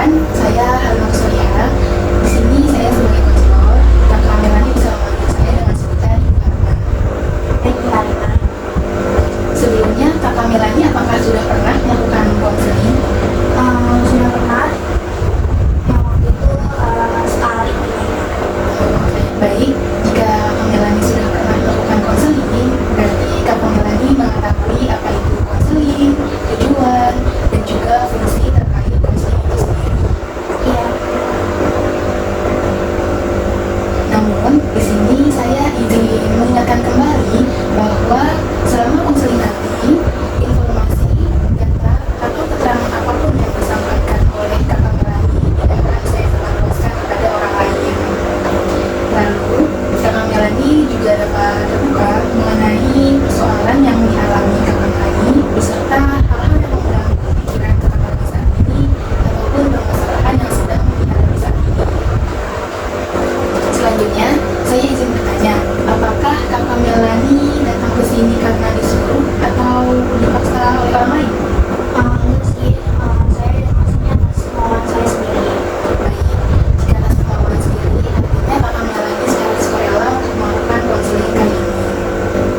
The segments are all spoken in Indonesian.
Perkenalkan, saya Halimah Soliha. Di sini saya sebagai konselor. Kakak Melani bisa memanggil saya dengan sebutan Ibu Halimah. Baik, Bu Halimah. Sebelumnya, Kakak Melani apakah sudah pernah melakukan konseling? Sudah pernah. Yang waktu itu sekali. Baik, jika Kakak Melani sudah pernah melakukan konseling, berarti Kakak Melani mengetahui apa itu konseling, tujuan, dan juga fungsi terkait konseling itu sendiri. Iya. Namun, di sini saya ingin mengingatkan kembali bahwa selama konseling nanti, informasi, data, atau keterangan apapun yang disampaikan oleh Kakak Melani tidak akan saya sebarluaskan kepada orang lain. Lalu, Kakak Melani juga dapat terbuka mengenai persoalan yang dialami Kakak Melani beserta hal-hal yang mengganggu pikiran Kakak Melani saat ini ataupun permasalahan yang sedang dihadapi saat ini. Selanjutnya, saya izin bertanya, apakah Kakak Melani datang ke sini karena disuruh atau dipaksa oleh orang lain? Enggak sih. Saya maksudnya atas kemauan saya sendiri. Baik, jika atas kemauan sendiri, artinya Kakak Melani secara sukarela untuk melakukan konseling kali ini.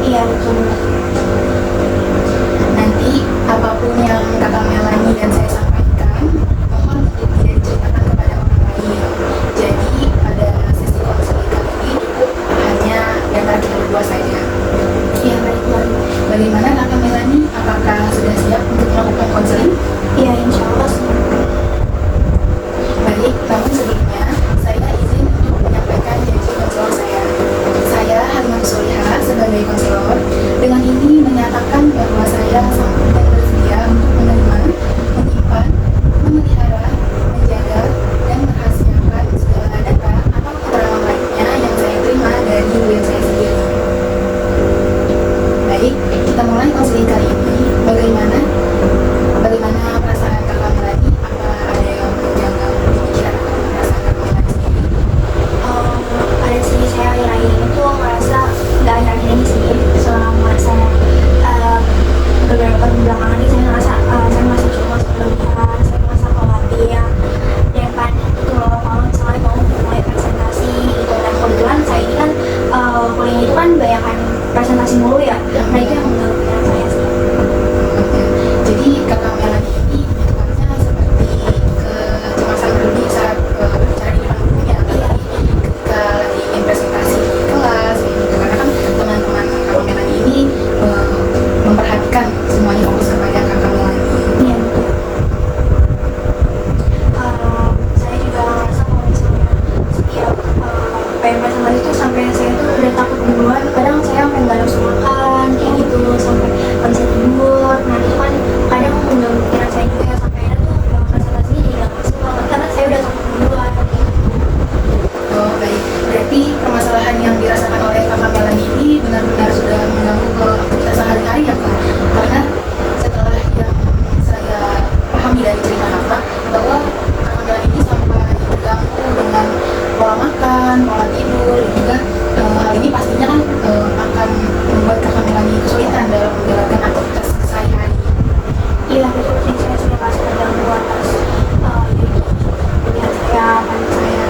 Iya, betul. Nanti, apapun yang Kakak Melani dan saya sampaikan, mohon untuk tidak diceritakan kepada orang lain. Jadi, pada sesi konseling kali ini cukup hanya di antara kita berdua saja. Iya, baik, Bu Halimah. Bagaimana Kakak Melani? Apakah sudah siap untuk melakukan konseling? Iya, insya Allah sih. Baik, namun sebelumnya saya izin untuk menyampaikan janji konselor saya. Saya Halimah Soliha sebagai konselor dengan ini menyatakan bahwa saya sanggup dan bersedia untuk menerima, menyimpan, memelihara, menjaga, dan merahasiakan segala data atau keterangan lainnya yang saya terima dari diri saya sendiri. Baik, kita mulai konseling kali ini. Bagaimana perasaan Kakak Melani? Apa ada yang menjanggal di pikiran atau perasaan Kakak Melani sendiri? Ada sih, saya akhir-akhir ini tuh merasa, nggak akhir-akhir ini sih, selama saya beberapa tahun belakangan ini saya merasa cemas berlebihan, saya merasa khawatir dan panik gitu loh kalau misalnya mau mulai presentasi gitu. Dan kebetulan saya ini kan kuliah itu kan banyakan presentasi mulu ya, nah itu yang mengganggu pikiran saya sih. Jadi Kakak Melani ini bentukannya seperti kecemasan berlebih saat berbicara di depan gurunya, apalagi ketika lagi ingin presentasi di kelas gitu. Karena kan teman-teman Kakak Melani ini memperhatikan semuanya fokus kepada Kakak Melani. Iya, betul. Saya juga ngerasa kalau misalnya setiap pengen presentasi itu sampai saya tuh udah takut duluan, kadang saya sampai nggak nafsu makan kayak gitu, sampai nggak bisa tidur. Nah itu kan kadang mengganggu pikiran saya juga ya, sampai akhirnya tuh presentasinya jadi nggak masuk banget karena saya udah takut duluan. Oh baik, berarti permasalahan yang dirasakan oleh Kakak Melani ini benar-benar sudah mengganggu ke aktivitas sehari-hari ya Kak? Karena setelah yang saya pahami dari cerita Kakak, bahwa Kakak Melani ini sampai terganggu dengan pola makan, pola tidur, dan juga hal ini pastinya kan akan membuat Kakak Melani kesulitan dalam menjalankan aktivitas sehari-hari. Iya, betul sih, saya sudah merasa terganggu atas yaitu pilihan saya, panik saya.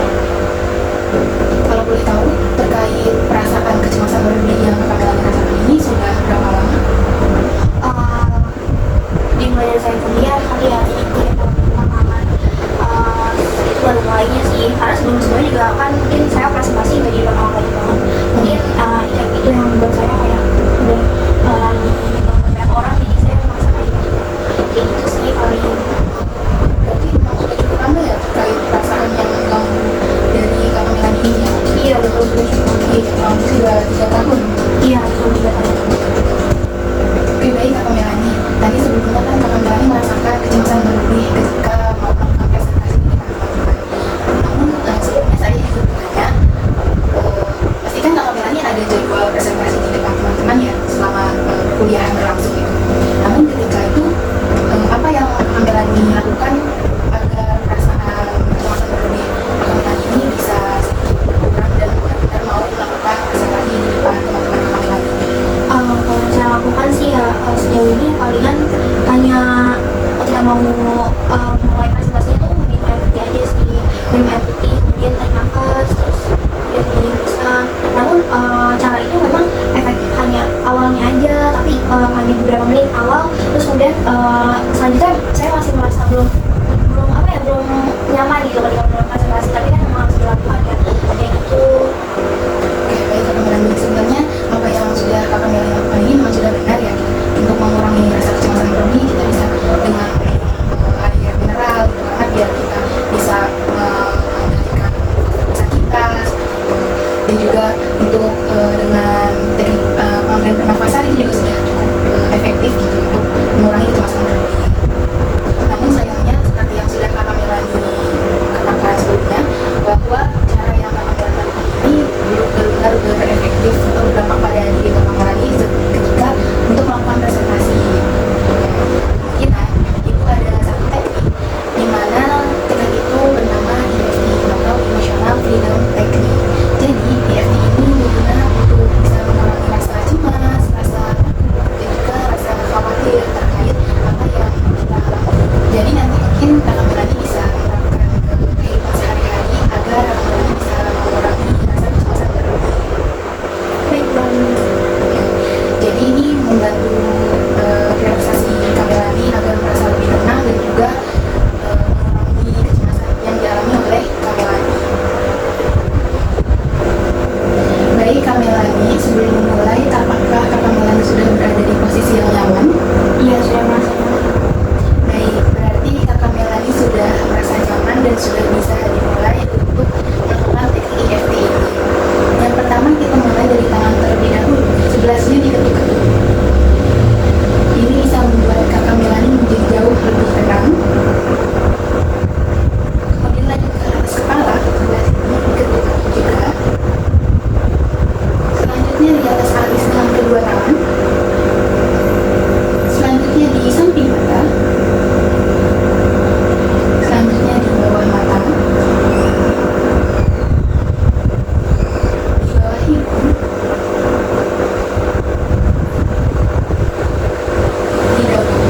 Kalau boleh tahu, terkait perasaan kecemasan berlebih yang Kakak Melani rasakan ini sudah berapa lama? Dimulai dari saya kuliah kali ya, jadi kuliah belakangan itu baru mulainya sih, karena sebelum-sebelumnya juga kan mungkin saya presentasi nggak di depan orang banyak banget, mungkin itu yang membuat saya kayak udah lagi banyak orang, jadi saya merasa kayak gitu sih paling. Berarti memang sudah cukup lama ya terkait perasaan yang mengganggu dari Kakak Melani ini ya? Iya, betul, sudah cukup. Sudah 3 tahun. Iya, betul, juga tadi. Oke baik Kakak Melani, tadi sebelumnya kan Kakak Melani merasakan kecemasan berlebih ketika mau melakukan presentasi di depan teman-teman. Namun sebelumnya saya ingin bertanya, pasti kan Kakak Melani ada jadwal presentasi di depan teman-teman ya selama perkuliahan berlangsung itu. Namun ketika itu apa yang Kakak Melani lakukan agar perasaan kecemasan berlebih Kakak Melani ini bisa sedikit berkurang dan benar-benar mau melakukan presentasi di depan teman-teman Kakak Melani? Kalau saya lakukan sih ya sejauh ini palingan hanya ketika mau mulai presentasinya tuh selanjutnya saya masih merasa belum belum apa ya belum nyaman gitu ketika melakukan konsentrasi, tapi kan memang harus dilakukan ya kayak gitu. Oke, baik Kak Melani. Sebenarnya apa yang sudah Kak Melani lakukan ini memang sudah benar ya. Untuk mengurangi rasa kecemasan berlebih, kita bisa dengan air mineral gitu, karena biar kita bisa mengendalikan rasa kita. Dan juga untuk dengan teknik pengambilan pernafasan itu juga sudah cukup efektif gitu untuk mengurangi kecemasan berlebih. Namun sayangnya seperti yang sudah Kak Melani katakan sebelumnya, bahwa cara yang Kak Melani ini belum benar-benar berefektif atau berdampak pada diri Kak Melani ketika untuk melakukan presentasi. Kemungkinan itu ada satu teknik di mana teknik itu bernama EFT atau Emotional Freedom Technique. Jadi EFT ini berguna untuk bisa mengurangi rasa cemas, rasa takut, dan juga rasa khawatir terkait apa yang kita alami. Jadi nanti mungkin Kak Melani bisa menerapkan ke kehidupan sehari-hari agar Kak Melani bisa mengurangi rasa kecemasan berlebih. Baik banget. Jadi ini membantu relaksasi Kak Melani agar merasa lebih tenang dan juga mengurangi kecemasan yang dialami oleh Kak Melani. Baik Kak Melani, sebelum memulai, apakah Kak Melani sudah berada di posisi yang nyaman? Iya, sudah merasa nyaman. Baik, berarti Kak Melani sudah merasa nyaman dan sudah bisa dimulai untuk melakukan teknik EFT ini. Yang pertama kita mulai dari tangan terlebih dahulu, sebelah sini diketuk. Ini bisa membuat Kak Melani menjadi jauh lebih tenang. Kemudian lanjut ke atas kepala, sebelah sini diketuk juga. Selanjutnya di atas alis dengan kedua tangan. Selanjutnya di samping mata. Selanjutnya di bawah mata. Di bawah hidung. Di dagu.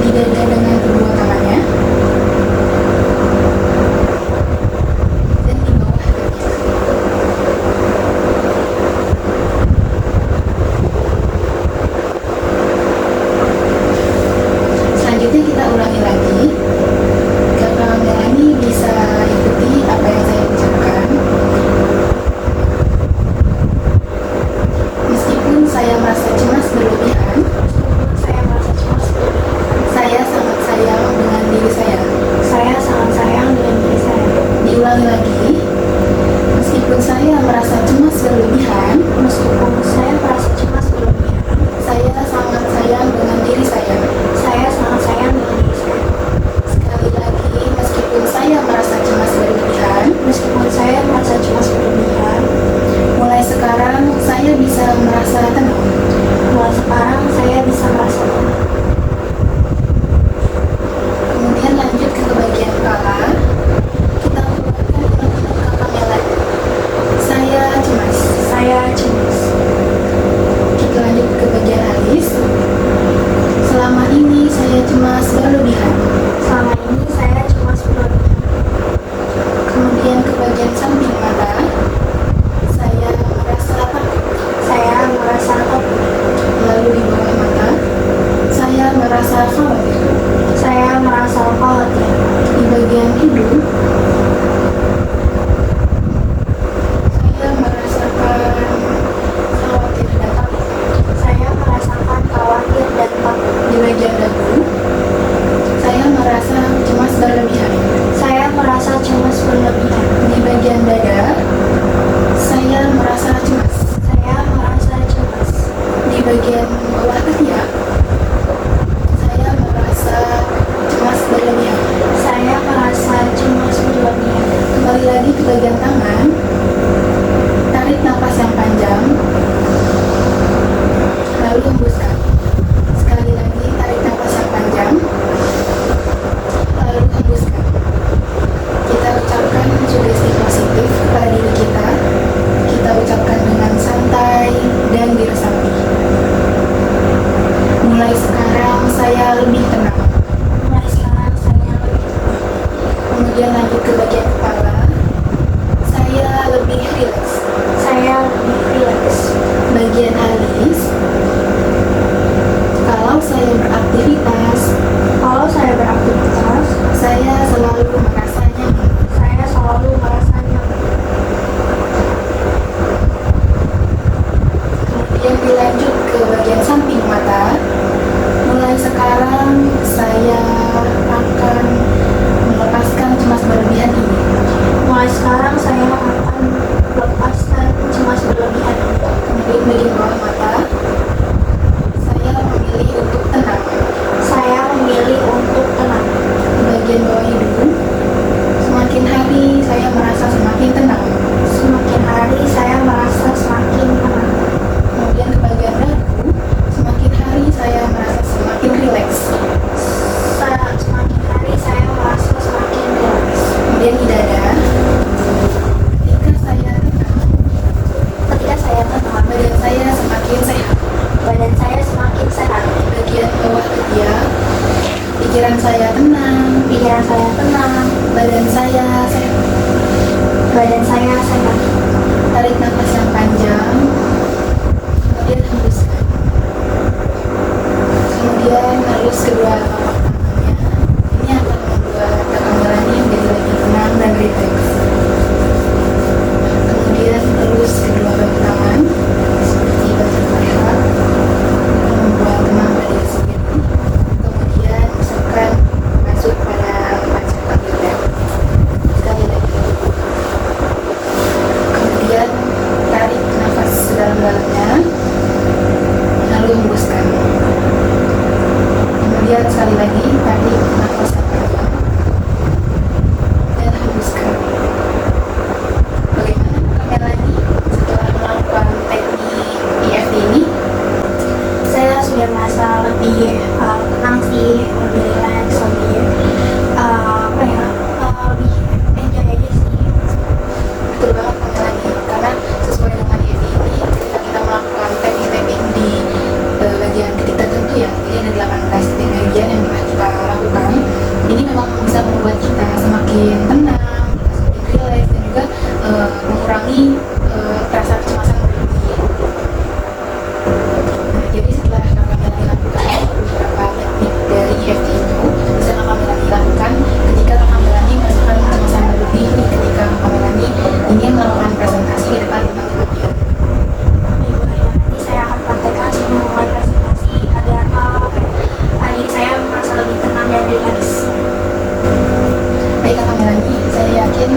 Di dada dengan kedua tangannya. Dan di bawah dada. Selanjutnya kita ulangi lagi. Kak Melani bisa ikuti apa yang saya ucapkan. Meskipun saya merasa cemas berlebihan, Saya merasa cemas berlebihan. saya sangat sayang dengan diri saya. Saya sangat sayang dengan diri saya. Diulangi lagi. Meskipun saya merasa cemas berlebihan, Meskipun saya merasa cemas berlebihan, saya sangat sayang dengan diri saya. saya sangat sayang dengan diri saya. Sekali lagi, meskipun saya merasa cemas berlebihan, Meskipun saya merasa cemas berlebihan, mulai sekarang saya bisa merasa tenang. mulai sekarang saya bisa merasa tenang. Kemudian lanjut ke bagian kepala. Kita keluarkan unek-unek Kak Melani. Saya cemas. Saya cemas. Kita lanjut ke bagian alis. Selama ini saya cemas berlebihan. Selama ini saya cemas berlebihan. Kemudian ke bagian samping mata. Saya merasa takut. Saya merasa takut. Lalu di bawah mata. Saya merasa khawatir. Saya merasa khawatir. Di bagian hidung. Saya merasakan khawatir dan takut. Saya merasakan khawatir dan takut. Di bagian dagu. Saya merasa cemas berlebihan. Saya merasa cemas berlebihan. Di bagian dada. Saya merasa cemas. Saya merasa cemas. Di bagian bawah ketiak. Saya merasa cemas berlebihan. Saya merasa cemas berlebihan. Kembali lagi ke bagian tangan. Tarik napas yang panjang. Lalu hembuskan. Sekali lagi tarik napas yang panjang. Lalu hembuskan. Kita ucapkan sugesti positif kepada diri kita. Kita ucapkan dengan santai dan diresapi. Mulai sekarang saya lebih tenang. Mulai sekarang saya lebih tenang. Kemudian lanjut ke bagian kepala. Saya lebih rileks. Saya lebih rileks. Alis. Kalau saya beraktivitas, saya selalu merasa nyaman. Kemudian dilanjut ke bagian samping mata. Mulai sekarang saya akan melepaskan cemas berlebihan ini. Mulai sekarang saya akan lepaskan cemas berlebihan. Kemudian bagian bawah mata, saya memilih untuk tenang. Saya memilih untuk tenang. Bagian bawah hidung, semakin hari saya merasa semakin tenang. Semakin hari saya merasa semakin tenang. Kemudian ke bagian dagu, semakin hari saya merasa semakin rileks. Semakin hari saya merasa semakin rileks. Kemudian di dada, ketika saya tenang, badan saya semakin sehat. Bagian bawah ketiak, pikiran saya tenang, badan saya sehat. Tarik nafas yang panjang, kemudian hembuskan. Kemudian halus kedua telapak tangannya. Ini akan membuat Kakak Melani menjadi lebih tenang dan rileks. Kemudian halus kedua bahu tangan seperti baca Al-Fatihah, membuat tenang diri sendiri. Kemudian usahakan masuk pada membaca takbir. Sekali lagi. Kemudian tarik nafas sedalam-dalamnya, lalu hembuskan. Kemudian sekali lagi tarik nafas yang panjang dan hembuskan. Bagaimana Kakak Melani setelah melakukan teknik EFT ini? Saya sudah merasa lebih tenang sih, lebih rileks, lebih lebih enjoy aja sih. Betul banget Kakak Melani, karena sesuai dengan EFT ini, ketika kita melakukan teknik-teknik di bagian titik tertentu ya, jadi ada 18 titik bagian yang telah kita lakukan, ini memang bisa membuat kita semakin tenang, kita semakin rileks, dan juga mengurangi rasa kecemasan berlebih. Nah, jadi setelah Kakak Melani lakukan beberapa teknik dari EFT itu, bisa Kakak Melani lakukan ketika Kakak Melani merasakan kecemasan berlebih, ketika Kakak Melani ingin melakukan presentasi di depan teman-temannya. Nanti saya akan praktekkan sebelum mulai presentasi agar diri saya merasa lebih tenang dan rileks. Baik Kakak Melani, saya yakin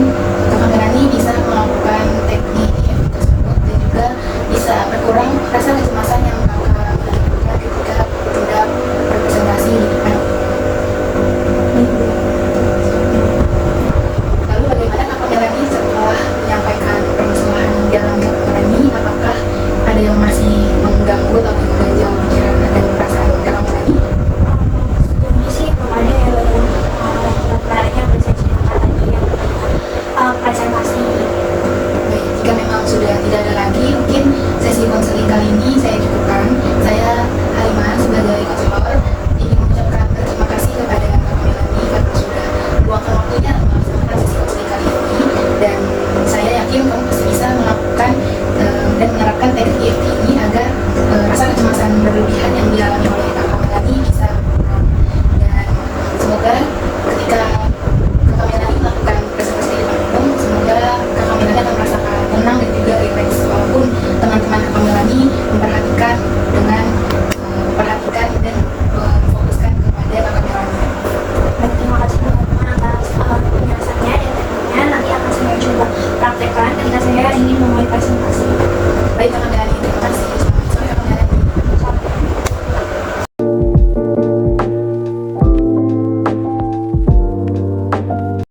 Kakak Melani bisa melakukan teknik EFT tersebut dan juga bisa berkurang rasa kecemasan yang Kakak Melani lakukan ketika hendak berpresentasi di depan. Lalu bagaimana Kakak Melani setelah menyampaikan permasalahan dalam Kakak Melani? Apakah ada yang masih mengganggu atau mengganjal pikiran dan perasaan Kakak Melani? Sejauh ini sih belum ada ya berat-berat yang bisa ceritakan tadi yang presentasi. Baik, jika memang sudah tidak ada lagi, mungkin sesi konseling kali ini saya cukupkan. Saya Halimah sebagai konselor ingin mengucapkan terima kasih kepada Kakak Melani karena sudah meluangkan waktunya melaksanakan sesi konseling kali ini, dan saya yakin kamu pasti bisa melakukan dan menerapkan teknik EFT ini agar rasa kecemasan berlebihan yang dialami oleh Kakak Melani bisa berkurang. Dan semoga